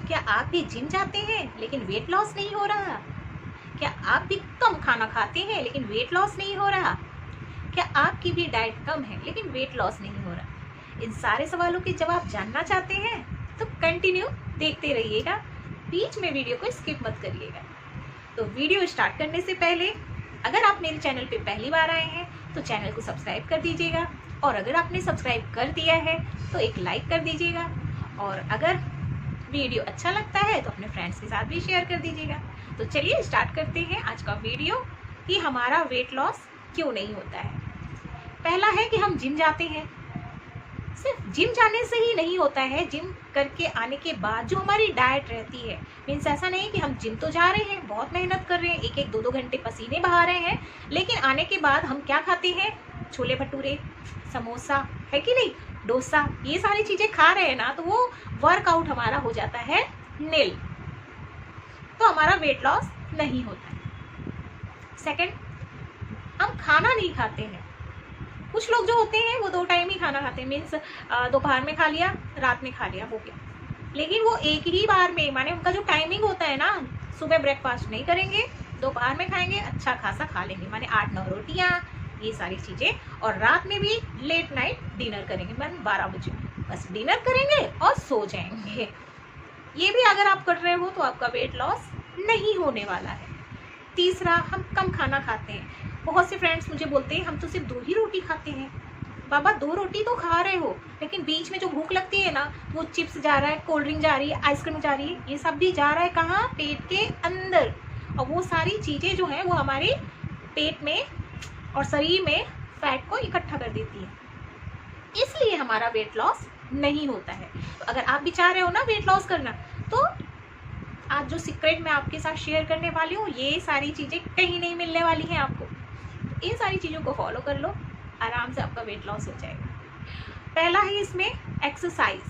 क्या आप भी जिम जाते हैं लेकिन वेट लॉस नहीं हो रहा? क्या आप भी कम खाना खाते हैं लेकिन वेट लॉस नहीं हो रहा? क्या आपकी भी डाइट कम है लेकिन वेट लॉस नहीं हो रहा? इन सारे सवालों के जवाब जानना चाहते हैं तो कंटिन्यू देखते रहिएगा, बीच में वीडियो को स्किप मत करिएगा। तो वीडियो स्टार्ट करने से पहले अगर आप मेरे चैनल पे पहली बार आए हैं तो चैनल को सब्सक्राइब कर दीजिएगा, और अगर आपने सब्सक्राइब कर दिया है तो एक लाइक कर दीजिएगा, और अगर वीडियो अच्छा लगता है तो अपने फ्रेंड्स के साथ भी शेयर कर दीजिएगा। तो चलिए स्टार्ट करते हैं आज का वीडियो कि हमारा वेट लॉस क्यों नहीं होता है। पहला है कि हम जिम जाते हैं, सिर्फ जिम जाने से ही नहीं होता है। जिम करके आने के बाद जो हमारी डाइट रहती है, मीन्स ऐसा नहीं कि हम जिम तो जा रहे हैं, बहुत मेहनत कर रहे हैं, एक एक दो दो घंटे पसीने बहा रहे हैं, लेकिन आने के बाद हम क्या खाते हैं? छोले भटूरे, समोसा, है कि नहीं, डोसा, ये सारी चीजें खा रहे हैं ना, तो वो वर्कआउट हमारा हो जाता है नील, तो हमारा वेट लॉस नहीं होता है। सेकंड, हम खाना नहीं खाते हैं। कुछ लोग जो होते हैं वो 2 टाइम ही खाना खाते हैं, मीन्स दोपहर में खा लिया, रात में खा लिया, हो गया। लेकिन वो एक ही बार में, माने उनका जो टाइमिंग होता है ना, सुबह ब्रेकफास्ट नहीं करेंगे, दोपहर में खाएंगे, अच्छा खासा खा लेंगे, माने 8-9 रोटियां, ये सारी चीजें, और रात में भी लेट नाइट डिनर करेंगे, माने 12 बजे बस डिनर करेंगे और सो जाएंगे। ये भी अगर आप कर रहे हो तो आपका वेट लॉस नहीं होने वाला है। तीसरा, हम कम खाना खाते हैं। बहुत से फ्रेंड्स मुझे बोलते हैं हम तो सिर्फ 2 ही रोटी खाते हैं। बाबा 2 रोटी तो खा रहे हो, लेकिन बीच में जो भूख लगती है ना, वो चिप्स जा रहा है, कोल्ड ड्रिंक जा रही है, आइसक्रीम जा रही है, ये सब भी जा रहा है कहाँ? पेट के अंदर। और वो सारी चीजें जो है वो हमारे पेट में और शरीर में फैट को इकट्ठा कर देती है, इसलिए हमारा वेट लॉस नहीं होता है। तो अगर आप भी चाह रहे हो ना वेट लॉस करना, तो आज जो सीक्रेट मैं आपके साथ शेयर करने वाली हूँ, ये सारी चीजें कहीं नहीं मिलने वाली हैं आपको। इन सारी चीजों को फॉलो कर लो, आराम से आपका वेट लॉस हो जाएगा। पहला है इसमें एक्सरसाइज।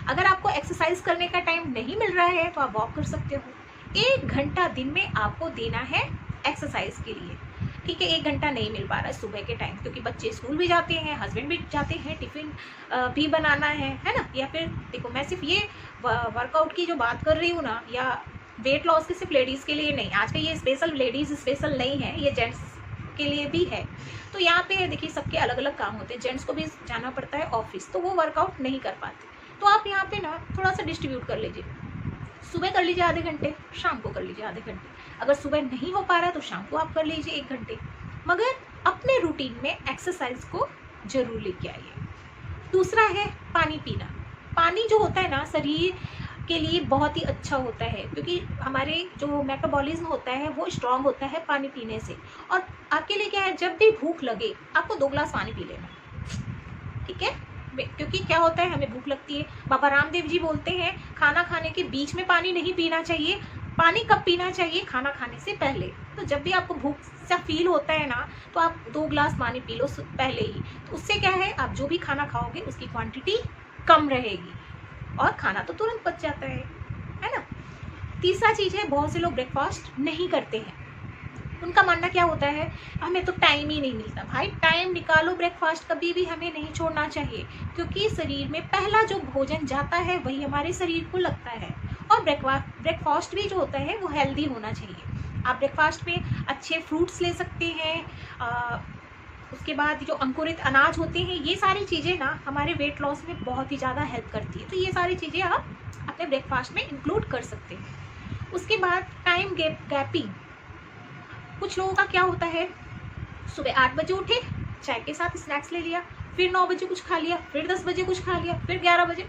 अगर आपको एक्सरसाइज करने का टाइम नहीं मिल रहा है तो आप वॉक कर सकते हो। 1 घंटा दिन में आपको देना है एक्सरसाइज के लिए, ठीक है। 1 घंटा नहीं मिल पा रहा है सुबह के टाइम, क्योंकि बच्चे स्कूल भी जाते हैं, हस्बैंड भी जाते हैं, टिफिन भी बनाना है ना। या फिर देखो, मैं सिर्फ ये वर्कआउट की जो बात कर रही हूँ ना, या वेट लॉस की सिर्फ लेडीज़ के लिए नहीं, आज का ये स्पेशल लेडीज़ स्पेशल नहीं है, ये जेंट्स के लिए भी है। तो यहाँ पे देखिए, सबके अलग अलग काम होते हैं, जेंट्स को भी जाना पड़ता है ऑफिस, तो वो वर्कआउट नहीं कर पाते। तो आप यहाँ पे ना थोड़ा सा डिस्ट्रीब्यूट कर लीजिए, सुबह कर लीजिए आधे घंटे, शाम को कर लीजिए आधे घंटे। अगर सुबह नहीं हो पा रहा है तो शाम को आप कर लीजिए 1 घंटे, मगर अपने रूटीन में एक्सरसाइज को जरूर लेके आइए। दूसरा है पानी पीना। पानी जो होता है ना, शरीर के लिए बहुत ही अच्छा होता है, क्योंकि हमारे जो मेटाबॉलिज्म होता है वो स्ट्रांग होता है पानी पीने से। और आपके लिए क्या है, जब भी भूख लगे आपको 2 ग्लास पानी पी लेना, ठीक है। क्योंकि क्या होता है, हमें भूख लगती है, बाबा रामदेव जी बोलते हैं खाना खाने के बीच में पानी नहीं पीना चाहिए। पानी कब पीना चाहिए? खाना खाने से पहले। तो जब भी आपको भूख सा फील होता है ना, तो आप 2 ग्लास पानी पी लो पहले ही। तो उससे क्या है, आप जो भी खाना खाओगे उसकी क्वांटिटी कम रहेगी और खाना तो तुरंत पच जाता है ना। तीसरा चीज है, बहुत से लोग ब्रेकफास्ट नहीं करते हैं। उनका मानना क्या होता है, हमें तो टाइम ही नहीं मिलता। भाई टाइम निकालो, ब्रेकफास्ट कभी भी हमें नहीं छोड़ना चाहिए, क्योंकि शरीर में पहला जो भोजन जाता है वही हमारे शरीर को लगता है। और ब्रेकफास्ट भी जो होता है वो हेल्दी होना चाहिए। आप ब्रेकफास्ट में अच्छे फ्रूट्स ले सकते हैं, उसके बाद जो अंकुरित अनाज होते हैं, ये सारी चीज़ें ना हमारे वेट लॉस में बहुत ही ज़्यादा हेल्प करती है। तो ये सारी चीज़ें आप अपने ब्रेकफास्ट में इंक्लूड कर सकते हैं। उसके बाद टाइम गैपिंग। कुछ लोगों का क्या होता है, सुबह 8 बजे उठे, चाय के साथ स्नैक्स ले लिया, फिर 9 बजे कुछ खा लिया, फिर 10 बजे कुछ खा लिया, फिर 11 बजे।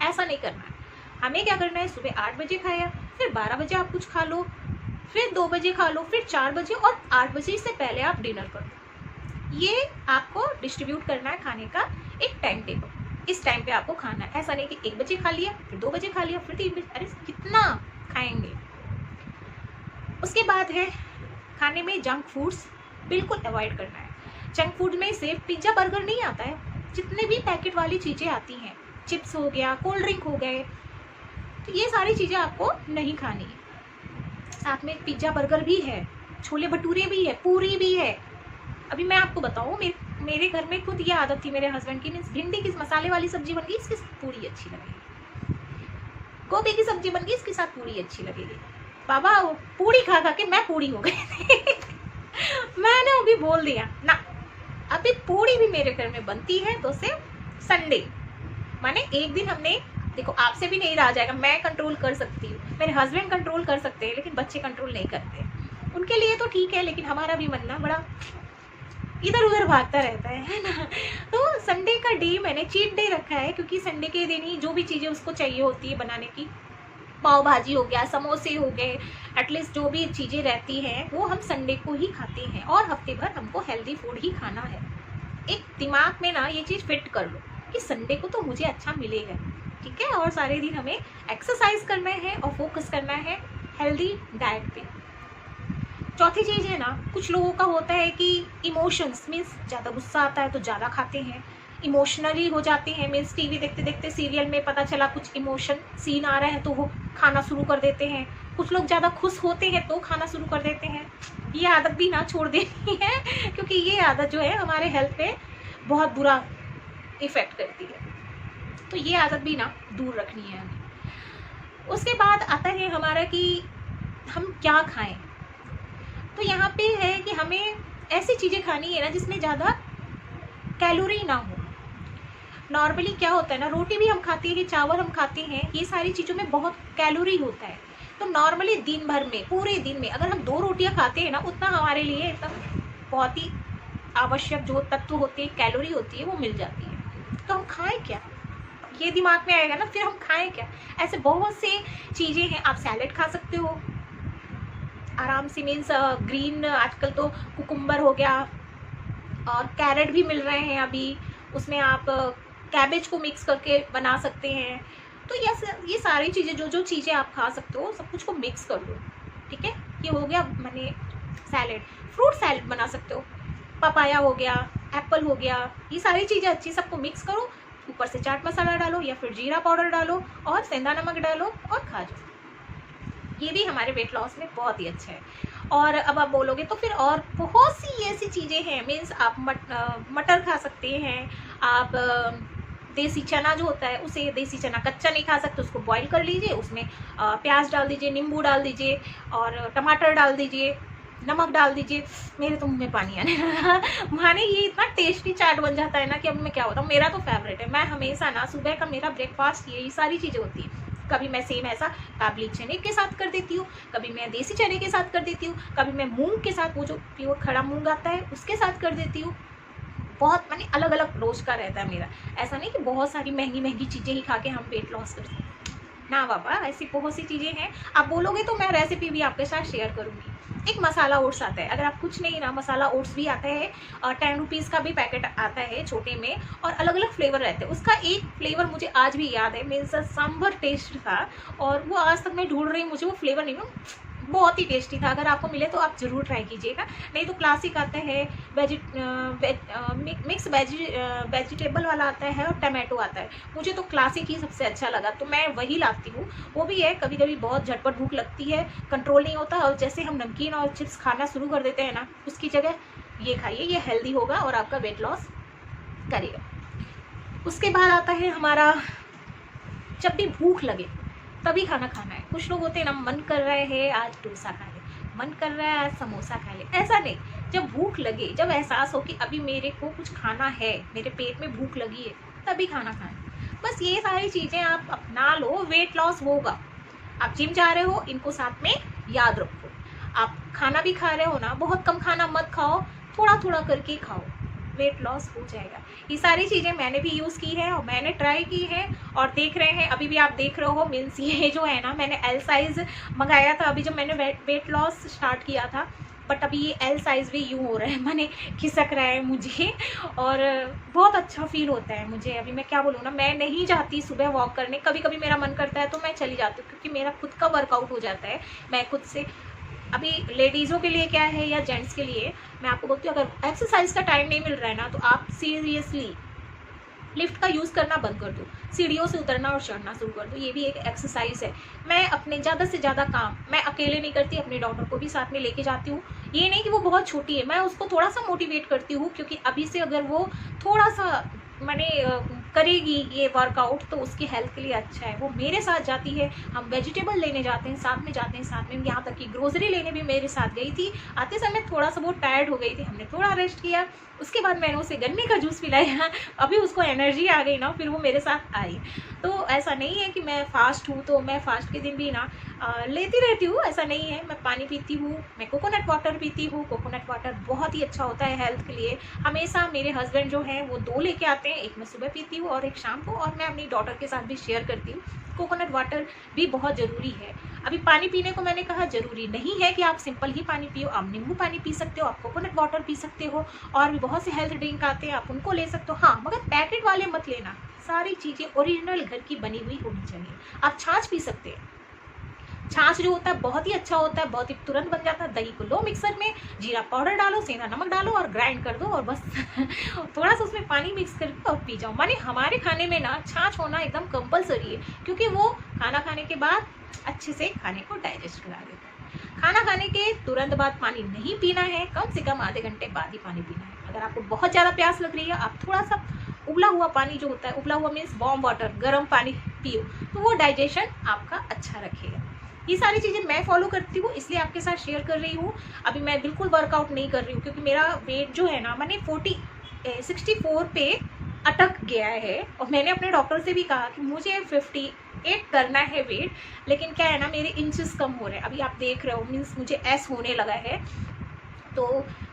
ऐसा नहीं करना है। हमें क्या करना है, सुबह 8 बजे खाया, फिर 12 बजे आप कुछ खा लो, फिर 2 बजे खा लो, फिर 4 बजे, और 8 बजे से पहले आप डिनर कर लो। ये आपको डिस्ट्रीब्यूट करना है खाने का एक टाइम टेबल। इस टाइम पे आपको खाना है, ऐसा नहीं कि 1 बजे खा लिया, फिर 2 बजे खा लिया, फिर 3 बजे। अरे कितना खाएंगे। उसके बाद है, खाने में जंक फूड्स बिल्कुल अवॉइड करना है। जंक फूड में सिर्फ पिज्ज़ा बर्गर नहीं आता है, जितने भी पैकेट वाली चीज़ें आती हैं, चिप्स हो गया, कोल्ड ड्रिंक हो गए, तो ये सारी चीज़ें आपको नहीं खानी है। साथ में पिज्ज़ा बर्गर भी है, छोले भटूरे भी है, पूरी भी है। अभी मैं आपको बताऊँ, मेरे घर में खुद ये आदत थी मेरे हस्बैंड की, भिंडी की मसाले वाली सब्जी बन गई, इसकी पूरी अच्छी लगेगी। गोभी की सब्जी बन गई, इसके साथ पूरी अच्छी लगेगी। बाबा पूरी खा खा के मैं पूरी हो गई मैंने अभी बोल दिया ना, अभी पूरी भी मेरे घर में बनती है तो सिर्फ संडे, माने एक दिन हमने, देखो आपसे भी नहीं रहा जाएगा, मैं कंट्रोल कर सकती हूँ, मेरे हस्बैंड कंट्रोल कर सकते हैं, लेकिन बच्चे कंट्रोल नहीं करते। उनके लिए तो ठीक है, लेकिन हमारा भी मन ना बड़ा इधर उधर भागता रहता है ना। तो संडे का डे मैंने चीट डे रखा है, क्योंकि संडे के दिन ही जो भी चीज़ें उसको चाहिए होती है बनाने की, पाव भाजी हो गया, समोसे हो गए, एटलीस्ट जो भी चीज़ें रहती हैं वो हम संडे को ही खाते हैं, और हफ्ते भर हमको हेल्दी फूड ही खाना है। एक दिमाग में ना ये चीज़ फिट कर लो कि संडे को तो मुझे अच्छा मिलेगा, ठीक है, और सारे दिन हमें एक्सरसाइज करना है और फोकस करना है हेल्दी डाइट पे। चौथी चीज़ है ना, कुछ लोगों का होता है कि इमोशंस मीन्स ज़्यादा गुस्सा आता है तो ज़्यादा खाते हैं, इमोशनली हो जाते हैं, मीन्स टीवी देखते देखते सीरियल में पता चला कुछ इमोशन सीन आ रहे हैं तो वो खाना शुरू कर देते हैं। कुछ लोग ज़्यादा खुश होते हैं तो खाना शुरू कर देते हैं। ये आदत भी ना छोड़ देनी है, क्योंकि ये आदत जो है हमारे हेल्थ पे बहुत बुरा इफ़ेक्ट करती है, तो ये आदत भी ना दूर रखनी है हमें। उसके बाद आता है हमारा कि हम क्या खाएं। तो यहाँ पे है कि हमें ऐसी चीज़ें खानी है ना जिसमें ज़्यादा कैलोरी ना हो। नॉर्मली क्या होता है ना, रोटी भी हम खाते हैं, चावल हम खाते हैं, ये सारी चीज़ों में बहुत कैलोरी होता है। तो नॉर्मली दिन भर में, पूरे दिन में अगर हम 2 रोटियाँ खाते हैं ना, उतना हमारे लिए तब बहुत ही आवश्यक जो तत्व होते हैं, कैलोरी होती है, वो मिल जाती है। तो हम खाएं क्या, ये दिमाग में आएगा ना, फिर हम खाएं क्या। ऐसे बहुत से चीज़ें हैं, आप सैलेड खा सकते हो आराम से, मीन्स ग्रीन, आजकल तो कुकुम्बर हो गया और कैरेट भी मिल रहे हैं अभी, उसमें आप कैबेज को मिक्स करके बना सकते हैं। तो ये सारी चीज़ें, जो जो चीज़ें आप खा सकते हो, सब कुछ को मिक्स कर लो, ठीक है। ये हो गया मैंने सैलेड। फ्रूट सैलेड बना सकते हो, पपाया हो गया, एप्पल हो गया, ये सारी चीज़ें अच्छी सबको मिक्स करो, ऊपर से चाट मसाला डालो या फिर जीरा पाउडर डालो और सेंधा नमक डालो और खा जाओ। ये भी हमारे वेट लॉस में बहुत ही अच्छा है। और अब आप बोलोगे तो फिर और बहुत सी ऐसी चीज़ें हैं, मीन्स आप मटर खा सकते हैं, आप देसी चना जो होता है उसे, देसी चना कच्चा नहीं खा सकते, उसको बॉईल कर लीजिए, उसमें प्याज डाल दीजिए, नींबू डाल दीजिए और टमाटर डाल दीजिए, नमक डाल दीजिए। मेरे तो मुंह में पानी आने लगा माने ये इतना टेस्टी चाट बन जाता है ना कि अब मैं क्या होता हूँ, मेरा तो फेवरेट है। मैं हमेशा ना सुबह का मेरा ब्रेकफास्ट ये सारी चीज़ें होती है। कभी मैं सेम ऐसा काबली चने के साथ कर देती हूँ, कभी मैं देसी चने के साथ कर देती हूँ, कभी मैं मूंग के साथ, वो जो प्योर खड़ा मूंग आता है उसके साथ कर देती हूँ। बहुत माने अलग अलग रोज का रहता है मेरा। ऐसा नहीं कि बहुत सारी महंगी महंगी चीज़ें ही खा के हम वेट लॉस कर सकते ना बाबा, ऐसी बहुत सी चीज़ें हैं। आप बोलोगे तो मैं रेसिपी भी आपके साथ शेयर करूँगी। एक मसाला ओट्स आता है, अगर आप कुछ नहीं ना, मसाला ओट्स भी आता है और 10 रुपीज़ का भी पैकेट आता है छोटे में, और अलग अलग फ्लेवर रहते हैं। उसका एक फ्लेवर मुझे आज भी याद है, मेरे साथ सांभर टेस्ट था और वो आज तक मैं ढूंढ रही हूँ, मुझे वो फ्लेवर नहीं, बहुत ही टेस्टी था। अगर आपको मिले तो आप ज़रूर ट्राई कीजिएगा। नहीं तो क्लासिक आता है मिक्स वेजिटेबल वाला आता है और टमाटो आता है। मुझे तो क्लासिक ही सबसे अच्छा लगा, तो मैं वही लाती हूँ। वो भी है, कभी कभी बहुत झटपट भूख लगती है, कंट्रोल नहीं होता, और जैसे हम नमकीन और चिप्स खाना शुरू कर देते हैं ना, उसकी जगह ये खाइए, ये हेल्दी होगा और आपका वेट लॉस करेगा। उसके बाद आता है हमारा, जब भी भूख लगे तभी खाना खाना है। कुछ लोग होते हैं ना, मन कर रहे हैं आज डोसा खा ले, मन कर रहा है आज समोसा खा ले, ऐसा नहीं। जब भूख लगे, जब एहसास हो कि अभी मेरे को कुछ खाना है, मेरे पेट में भूख लगी है, तभी खाना खाएं। बस ये सारी चीज़ें आप अपना लो, वेट लॉस होगा। आप जिम जा रहे हो, इनको साथ में याद रखो। आप खाना भी खा रहे हो ना, बहुत कम खाना मत खाओ, थोड़ा थोड़ा करके खाओ, वेट लॉस हो जाएगा। ये सारी चीज़ें मैंने भी यूज़ की है और मैंने ट्राई की है और देख रहे हैं, अभी भी आप देख रहे हो। मीन्स ये जो है ना, मैंने एल साइज़ मंगाया था अभी जब मैंने वेट लॉस स्टार्ट किया था, बट अभी ये एल साइज़ भी यूँ हो रहा है, मैंने खिसक रहा है मुझे और बहुत अच्छा फील होता है मुझे। अभी मैं क्या बोलूँ ना, मैं नहीं जाती सुबह वॉक करने, कभी कभी मेरा मन करता है तो मैं चली जाती हूँ, क्योंकि मेरा खुद का वर्कआउट हो जाता है। मैं खुद से, अभी लेडीज़ों के लिए क्या है या जेंट्स के लिए, मैं आपको बोलती हूँ, अगर एक्सरसाइज का टाइम नहीं मिल रहा है ना, तो आप सीरियसली लिफ्ट का यूज़ करना बंद कर दो, सीढ़ियों से उतरना और चढ़ना शुरू कर दो। ये भी एक एक्सरसाइज है। मैं अपने ज़्यादा से ज़्यादा काम मैं अकेले नहीं करती, अपने डॉटर को भी साथ में लेके जाती हूँ। ये नहीं कि वो बहुत छोटी है, मैं उसको थोड़ा सा मोटिवेट करती हूँ, क्योंकि अभी से अगर वो थोड़ा सा मैंने करेगी ये वर्कआउट तो उसकी हेल्थ के लिए अच्छा है। वो मेरे साथ जाती है, हम वेजिटेबल लेने जाते हैं, साथ में जाते हैं, साथ में यहाँ तक कि ग्रोसरी लेने भी मेरे साथ गई थी। आते समय थोड़ा सा बहुत टायर्ड हो गई थी, हमने थोड़ा रेस्ट किया, उसके बाद मैंने उसे गन्ने का जूस पिलाया। अभी उसको एनर्जी आ गई ना, फिर वो मेरे साथ आई। तो ऐसा नहीं है कि मैं फास्ट हूँ तो मैं फास्ट के दिन भी ना लेती रहती हूँ, ऐसा नहीं है। मैं पानी पीती हूँ, मैं कोकोनट वाटर पीती हूँ। कोकोनट वाटर बहुत ही अच्छा होता है हेल्थ के लिए। हमेशा मेरे हस्बैंड जो हैं वो 2 लेके आते हैं, एक मैं सुबह पीती हूँ और एक शाम को, और मैं अपनी डॉटर के साथ भी शेयर करती हूँ। कोकोनट वाटर भी बहुत ज़रूरी है। अभी पानी पीने को मैंने कहा, ज़रूरी नहीं है कि आप सिंपल ही पानी पियो, आप नींबू पानी पी सकते हो, आप कोकोनट वाटर पी सकते हो, और भी बहुत से हेल्थ ड्रिंक आते हैं, आप उनको ले सकते हो। हाँ, मगर पैकेट वाले मत लेना, सारी चीज़ें ओरिजिनल घर की बनी हुई होनी चाहिए। आप छाछ पी सकते हैं, छाछ जो होता है बहुत ही अच्छा होता है, बहुत ही तुरंत बन जाता है। दही को लो मिक्सर में, जीरा पाउडर डालो, सेंधा नमक डालो और ग्राइंड कर दो, और बस थोड़ा सा उसमें पानी मिक्स करके और पी जाओ। माने हमारे खाने में ना छाछ होना एकदम कंपलसरी है, क्योंकि वो खाना खाने के बाद अच्छे से खाने को डाइजेस्ट करा देता है। खाना खाने के तुरंत बाद पानी नहीं पीना है, कम से कम आधे घंटे बाद ही पानी पीना है। अगर आपको बहुत ज़्यादा प्यास लग रही है, आप थोड़ा सा उबला हुआ पानी जो होता है, उबला हुआ मीन्स वार्म वाटर, गर्म पानी पियो, तो वो डाइजेशन आपका अच्छा रखेगा। ये सारी चीज़ें मैं फॉलो करती हूँ, इसलिए आपके साथ शेयर कर रही हूँ। अभी मैं बिल्कुल वर्कआउट नहीं कर रही हूँ, क्योंकि मेरा वेट जो है ना, मैंने 64 पे अटक गया है, और मैंने अपने डॉक्टर से भी कहा कि मुझे 58 करना है वेट, लेकिन क्या है ना, मेरे इंचेस कम हो रहे हैं। अभी आप देख रहे हो, मीन्स मुझे एस होने लगा है। तो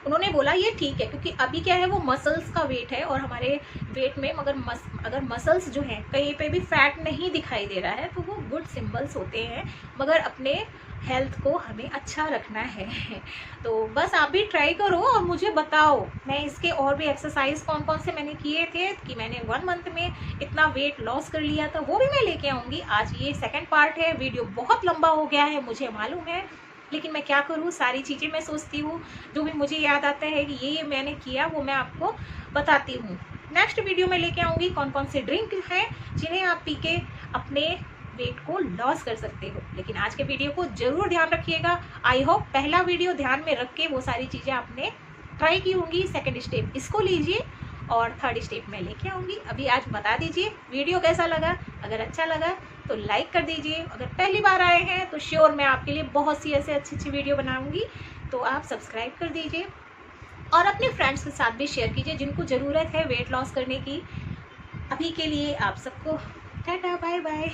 उन्होंने बोला ये ठीक है, क्योंकि अभी क्या है, वो मसल्स का वेट है, और हमारे वेट में अगर मसल्स जो हैं कहीं पे भी फैट नहीं दिखाई दे रहा है, तो वो गुड सिंबल्स होते हैं। मगर अपने हेल्थ को हमें अच्छा रखना है। तो बस आप भी ट्राई करो और मुझे बताओ। मैं इसके और भी एक्सरसाइज कौन कौन से मैंने किए थे कि मैंने 1 मंथ में इतना वेट लॉस कर लिया था, वो भी मैं लेके आऊँगी। आज ये सेकेंड पार्ट है, वीडियो बहुत लंबा हो गया है, मुझे मालूम है, लेकिन मैं क्या करूँ, सारी चीज़ें मैं सोचती हूँ, जो भी मुझे याद आता है कि ये मैंने किया, वो मैं आपको बताती हूँ। नेक्स्ट वीडियो में लेके आऊँगी कौन कौन से ड्रिंक हैं जिन्हें आप पी के अपने वेट को लॉस कर सकते हो। लेकिन आज के वीडियो को ज़रूर ध्यान रखिएगा। आई होप पहला वीडियो ध्यान में रख के वो सारी चीज़ें आपने ट्राई की होंगी। सेकेंड स्टेप इसको लीजिए, और थर्ड स्टेप में लेके आऊँगी। अभी आज बता दीजिए वीडियो कैसा लगा। अगर अच्छा लगा तो लाइक कर दीजिए। अगर पहली बार आए हैं तो श्योर मैं आपके लिए बहुत सी ऐसे अच्छी वीडियो बनाऊंगी, तो आप सब्सक्राइब कर दीजिए, और अपने फ्रेंड्स के साथ भी शेयर कीजिए जिनको ज़रूरत है वेट लॉस करने की। अभी के लिए आप सबको टाटा बाय बाय।